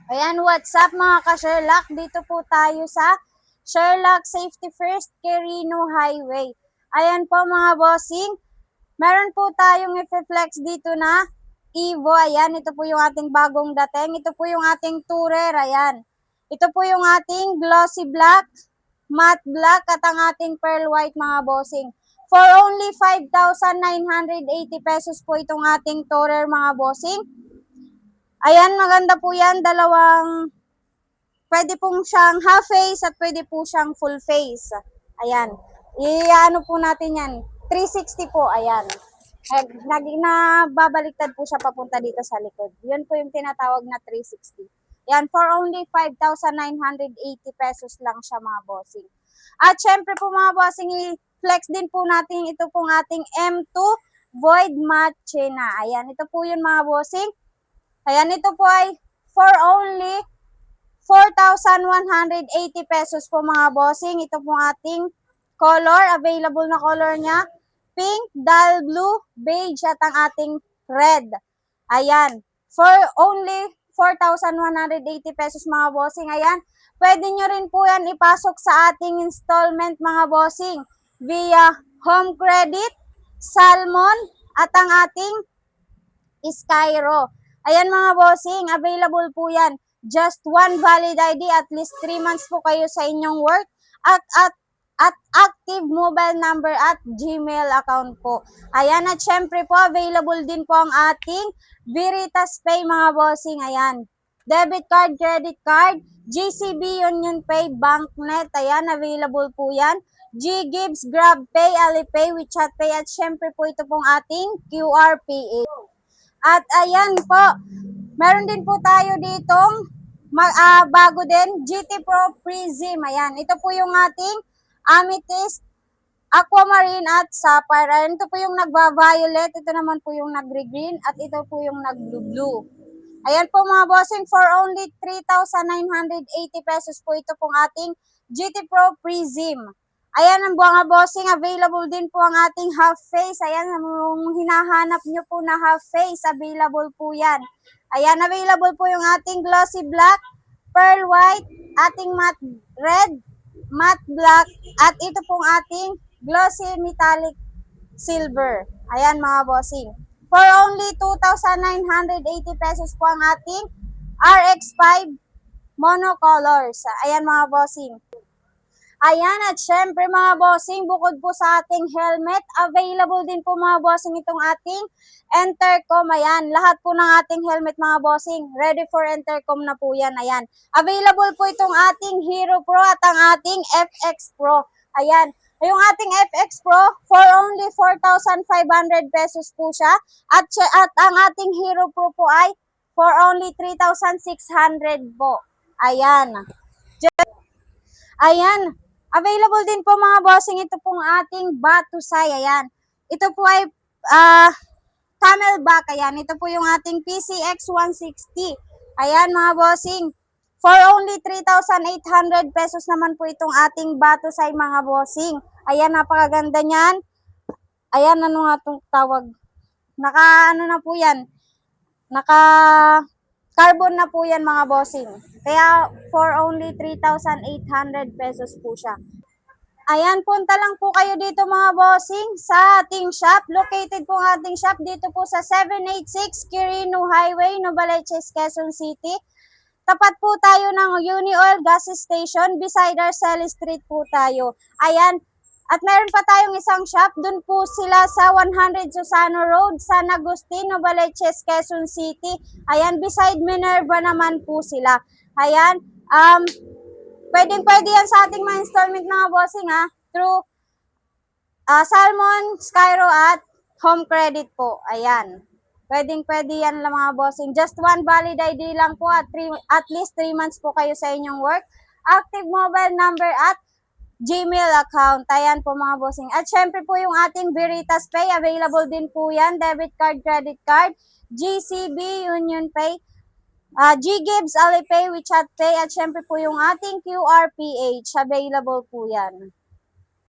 Ayan, what's up mga ka-Sherlock? Dito po tayo sa Sherlock Safety First Quirino Highway. Ayan po mga bossing, meron po tayong i-flex dito na Evo. Ayan, ito po yung ating bagong dating. Ito po yung ating tourer. Ayan. Ito po yung ating glossy black, matte black at ang ating pearl white mga bossing. For only 5,980 pesos po itong ating tourer mga bossing. Ayan, maganda po yan. Pwede pong siyang half face at pwede po siyang full face. Ayan. I-ano po natin yan. 360 po, ayan. Nababaliktad po siya papunta dito sa likod. Yun po yung tinatawag na 360. Yan, for only 5,980 pesos lang siya mga bossing. At syempre po mga bossing, i-flex din po natin ito pong ating M2 Void Matte na. Ayan, ito po yun mga bossing. Ayan, ito po ay for only 4,180 pesos po mga bossing. Ito po ating color. Available na color niya. Pink, dull blue, beige at ang ating red. Ayan. For only 4,180 pesos mga bossing. Ayan. Pwede nyo rin po yan ipasok sa ating installment mga bossing via home credit, Salmon at ang ating Skyro. Ayan mga bossing, available po yan. Just one valid ID, at least 3 months po kayo sa inyong work at active mobile number at Gmail account po. Ayan, at syempre po, available din po ang ating Veritas Pay mga bossing. Ayan, debit card, credit card, GCB, Union Pay, Banknet, ayan, available po yan. GGives, GrabPay, Alipay, WeChat Pay, at syempre po ito pong ating QRPA. At ayan po, meron din po tayo ditong bago din, GT Pro Prism. Ayan, ito po yung ating amethyst, aquamarine at sapphire. Ayan, ito po yung nagba-violet, ito naman po yung nagre-green at ito po yung nag-blue-blue. Ayan po mga bossing, for only 3,980 pesos po ito pong ating GT Pro Prism. Ayan ang mga bossing, available din po ang ating half face. Ayan, kung hinahanap nyo po na half face, available po yan. Ayan, available po yung ating glossy black, pearl white, ating matte red, matte black, at ito pong ating glossy metallic silver. Ayan mga bossing. For only 2,980 pesos po ang ating RX5 monocolors. Ayan mga bossing. Ayan, at syempre mga bossing, bukod po sa ating helmet, available din po mga bossing itong ating intercom. Ayan, lahat po ng ating helmet mga bossing, ready for intercom na po yan. Ayan, available po itong ating Hero Pro at ang ating FX Pro. Ayan, yung ating FX Pro, for only 4,500 pesos po siya. At ang ating Hero Pro po ay for only 3,600 po. Ayan. Ayan, available din po mga bossing ito pong ating Batusay. Ayan, ito po ay camelback. Ayan, ito po yung ating PCX 160. Ayan mga bossing, for only 3,800 pesos naman po itong ating Batusay mga bossing. Ayan, napakaganda niyan. Ayan, ano nga itong tawag? Ano na po yan? Carbon na po yan mga bossing. Kaya for only 3,800 pesos po siya. Ayan, punta lang po kayo dito mga bossing sa ating shop. Located po ang ating shop dito po sa 786 Quirino Highway, Novaliches, Quezon City. Tapat po tayo ng Uni-Oil Gas Station. Beside Arceli Street po tayo. Ayan. At meron pa tayong isang shop. Doon po sila sa 100 Susano Road, San Agustin, Novaliches, Quezon City. Ayan, beside Minerva naman po sila. Ayan. Pwede yan sa ating mga installment mga bossing through Salmon, Skyro at Home Credit po. Ayan. Pwede yan lang mga bossing. Just one valid ID lang po at least 3 months po kayo sa inyong work. Active mobile number at Gmail account. Ayan po mga bossing. At syempre po yung ating Veritas Pay. Available din po yan. Debit card, credit card, GCB, Union Pay, GGives, Alipay, WeChat Pay. At syempre po yung ating QRPH. Available po yan.